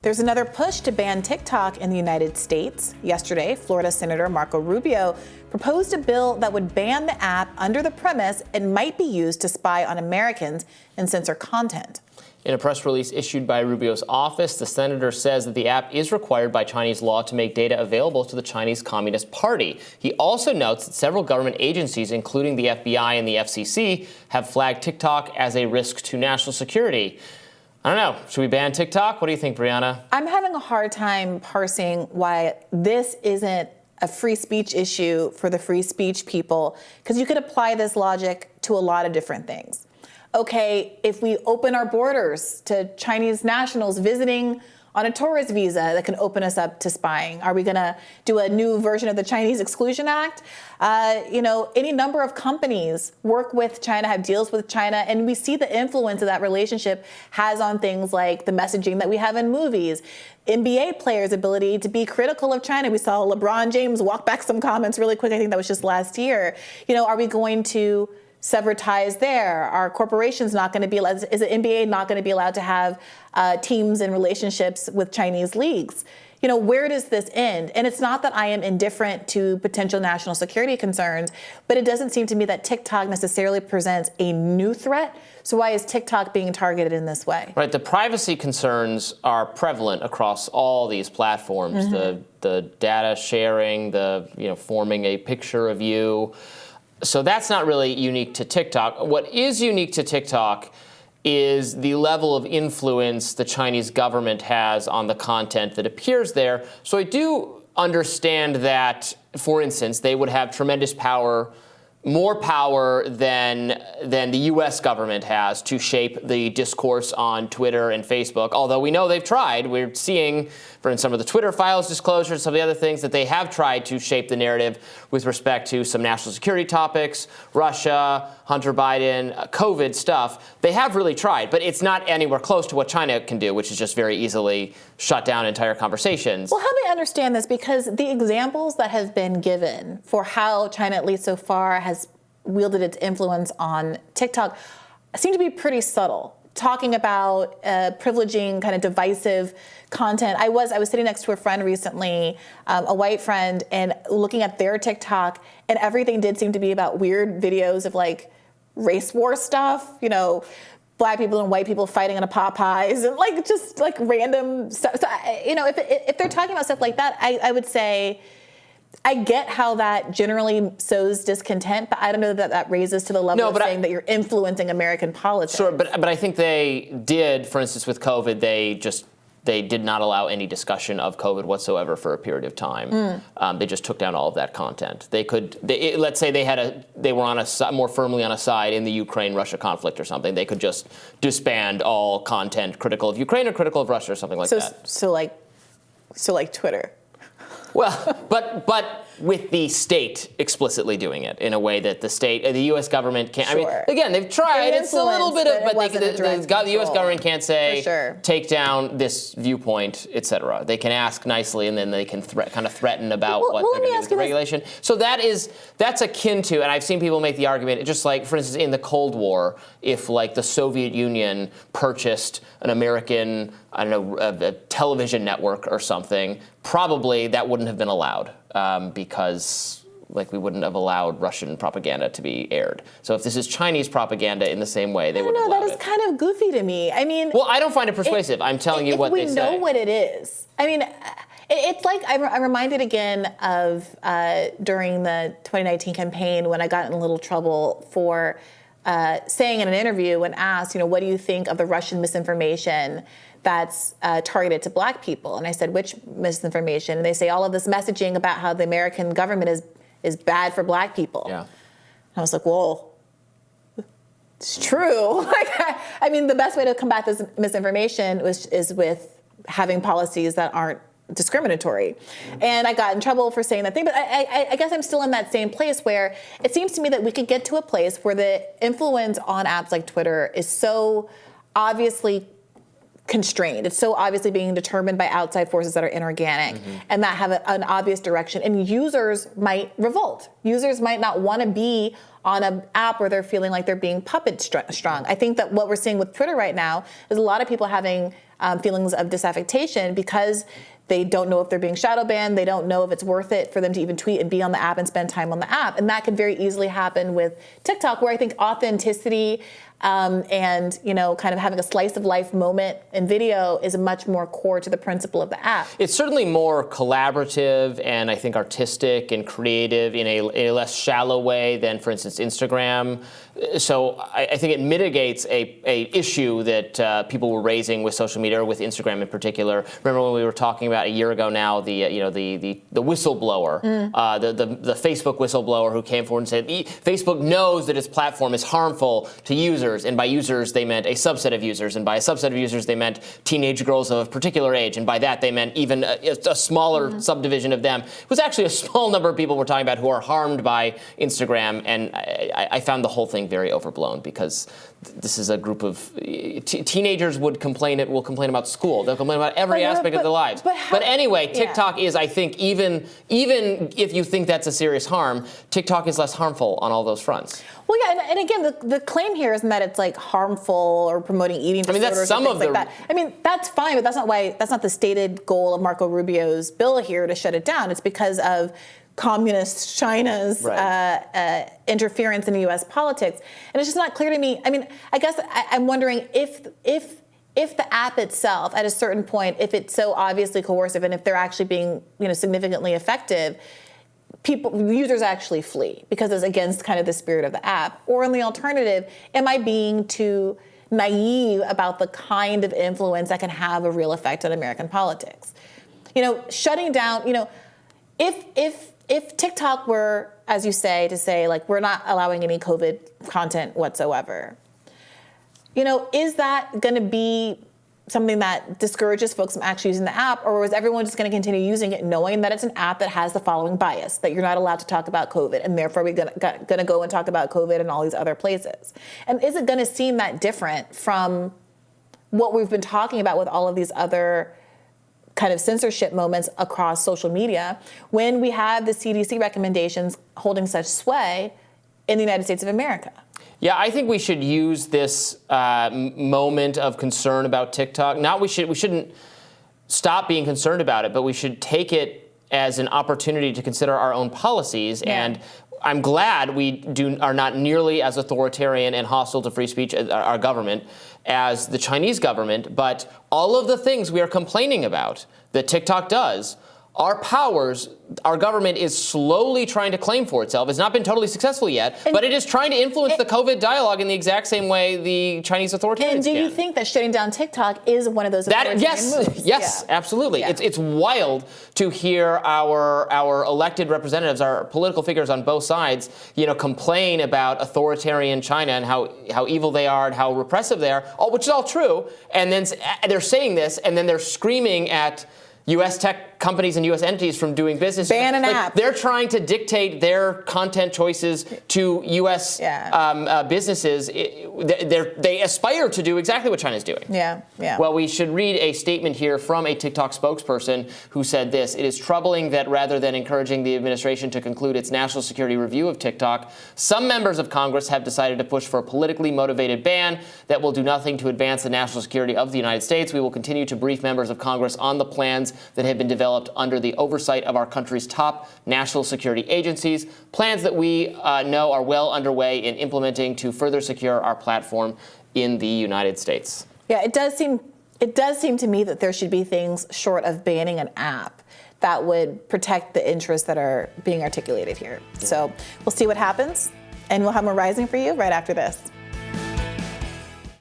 There's another push to ban TikTok in the United States. Yesterday, Florida Senator Marco Rubio proposed a bill that would ban the app under the premise it might be used to spy on Americans and censor content. In a press release issued by Rubio's office, the senator says that the app is required by Chinese law to make data available to the Chinese Communist Party. He also notes that several government agencies, including the FBI and the FCC, have flagged TikTok as a risk to national security. I don't know. Should we ban TikTok? What do you think, Brianna? I'm having a hard time parsing why this isn't a free speech issue for the free speech people, because you could apply this logic to a lot of different things. Okay, if we open our borders to Chinese nationals visiting on a tourist visa, that can open us up to spying. Are we going to do a new version of the Chinese Exclusion Act? Any number of companies work with China, have deals with China, and we see the influence that that relationship has on things like the messaging that we have in movies. NBA players' ability to be critical of China. We saw LeBron James walk back some comments really quick. I think that was just last year. Are we going to sever ties there? Are corporations not going to be allowed? Is the NBA not going to be allowed to have teams and relationships with Chinese leagues? Where does this end? And it's not that I am indifferent to potential national security concerns, but it doesn't seem to me that TikTok necessarily presents a new threat. So why is TikTok being targeted in this way? Right. The privacy concerns are prevalent across all these platforms. Mm-hmm. The data sharing, the forming a picture of you. So that's not really unique to TikTok. What is unique to TikTok is the level of influence the Chinese government has on the content that appears there. So I do understand that, for instance, they would have tremendous power, more power than the U.S. government has to shape the discourse on Twitter and Facebook, although we know they've tried. We're seeing, for instance, some of the Twitter files disclosures, some of the other things that they have tried to shape the narrative with respect to some national security topics, Russia, Hunter Biden, COVID stuff. They have really tried, but it's not anywhere close to what China can do, which is just very easily shut down entire conversations. Well, help me understand this, because the examples that have been given for how China, at least so far, has wielded its influence on TikTok seem to be pretty subtle. Talking about privileging kind of divisive content. I was sitting next to a friend recently, a white friend, and looking at their TikTok, and everything did seem to be about weird videos of like race war stuff, Black people and white people fighting in a Popeyes, and just random stuff. So, if they're talking about stuff like that, I would say I get how that generally sows discontent, but I don't know that raises to the level of saying that you're influencing American politics. Sure, but I think they did, for instance, with COVID, they did not allow any discussion of COVID whatsoever for a period of time. They just took down all of that content. Let's say they were more firmly on a side in the Ukraine-Russia conflict or something. They could just disband all content critical of Ukraine or critical of Russia or something like that. So like Twitter. Well, but with the state explicitly doing it in a way that the U.S. government can't. Sure. I mean, again, they've tried. It's a little bit of, but the U.S. government can't say take down this viewpoint, etc. They can ask nicely, and then they can kind of threaten about what they're going to do with the regulation. So that's akin to, and I've seen people make the argument, just like, for instance, in the Cold War, if the Soviet Union purchased an American, a television network or something, probably that wouldn't have been allowed because we wouldn't have allowed Russian propaganda to be aired. So if this is Chinese propaganda in the same way, they wouldn't allow it. That is kind of goofy to me. I mean, well, I don't find it persuasive. I'm telling you what they say. We know what it is. I mean, it's like I'm reminded again of during the 2019 campaign when I got in a little trouble for saying in an interview when asked, what do you think of the Russian misinformation that's targeted to Black people? And I said, which misinformation? And they say all of this messaging about how the American government is bad for Black people. Yeah. And I was like, well, it's true. I mean, the best way to combat this misinformation is with having policies that aren't discriminatory. And I got in trouble for saying that thing, but I guess I'm still in that same place where it seems to me that we could get to a place where the influence on apps like Twitter is so obviously constrained. It's so obviously being determined by outside forces that are inorganic and that have an obvious direction. And users might revolt. Users might not want to be on an app where they're feeling like they're being puppet strung. I think that what we're seeing with Twitter right now is a lot of people having feelings of disaffection because they don't know if they're being shadow banned. They don't know if it's worth it for them to even tweet and be on the app and spend time on the app. And that could very easily happen with TikTok, where I think authenticity and kind of having a slice of life moment in video is much more core to the principle of the app. It's certainly more collaborative and I think artistic and creative in a less shallow way than, for instance, Instagram. So I think it mitigates a issue that people were raising with social media, or with Instagram in particular. Remember when we were talking about a year ago now, the whistleblower, the Facebook whistleblower who came forward and said Facebook knows that its platform is harmful to users. And by users, they meant a subset of users. And by a subset of users, they meant teenage girls of a particular age. And by that, they meant even a smaller subdivision of them. It was actually a small number of people we're talking about who are harmed by Instagram. And I found the whole thing very overblown, because this is a group of teenagers will complain about school. They'll complain about every aspect of their lives. But anyway, TikTok is, I think, even if you think that's a serious harm, TikTok is less harmful on all those fronts. Well, yeah, and again, the claim here isn't that it's like harmful or promoting eating disorders. That's some of like that. I mean, that's fine, but that's not the stated goal of Marco Rubio's bill here to shut it down. It's because of communist China's interference in U.S. politics, and it's just not clear to me. I mean, I guess I'm wondering if the app itself, at a certain point, if it's so obviously coercive, and if they're actually being significantly effective, users actually flee because it's against kind of the spirit of the app. Or in the alternative, am I being too naive about the kind of influence that can have a real effect on American politics? Shutting down. If TikTok were, as you say, to say, like, we're not allowing any COVID content whatsoever, is that going to be something that discourages folks from actually using the app, or is everyone just going to continue using it knowing that it's an app that has the following bias, that you're not allowed to talk about COVID, and therefore we're going to go and talk about COVID in all these other places? And is it going to seem that different from what we've been talking about with all of these other kind of censorship moments across social media, when we have the CDC recommendations holding such sway in the United States of America? Yeah, I think we should use this moment of concern about TikTok. We shouldn't stop being concerned about it, but we should take it as an opportunity to consider our own policies. Yeah. And I'm glad we are not nearly as authoritarian and hostile to free speech, our government, as the Chinese government. But all of the things we are complaining about that TikTok does are powers our government is slowly trying to claim for itself. It's not been totally successful yet, but it is trying to influence the COVID dialogue in the exact same way the Chinese authoritarians can. And do you think that shutting down TikTok is one of those authoritarian moves? Yes, absolutely. Yeah. It's wild to hear our elected representatives, our political figures on both sides, complain about authoritarian China and how evil they are and how repressive they are, which is all true. And then they're saying this, and then they're screaming at U.S. tech companies and U.S. entities from doing business. Ban an app. They're trying to dictate their content choices to U.S. Businesses. They aspire to do exactly what China's doing. Yeah. Well, we should read a statement here from a TikTok spokesperson who said this: "It is troubling that rather than encouraging the administration to conclude its national security review of TikTok, some members of Congress have decided to push for a politically motivated ban that will do nothing to advance the national security of the United States. We will continue to brief members of Congress on the plans that have been developed under the oversight of our country's top national security agencies, plans that we know are well underway in implementing to further secure our platform in the United States." Yeah, it does seem to me that there should be things short of banning an app that would protect the interests that are being articulated here. Yeah. So we'll see what happens, and we'll have more Rising for you right after this.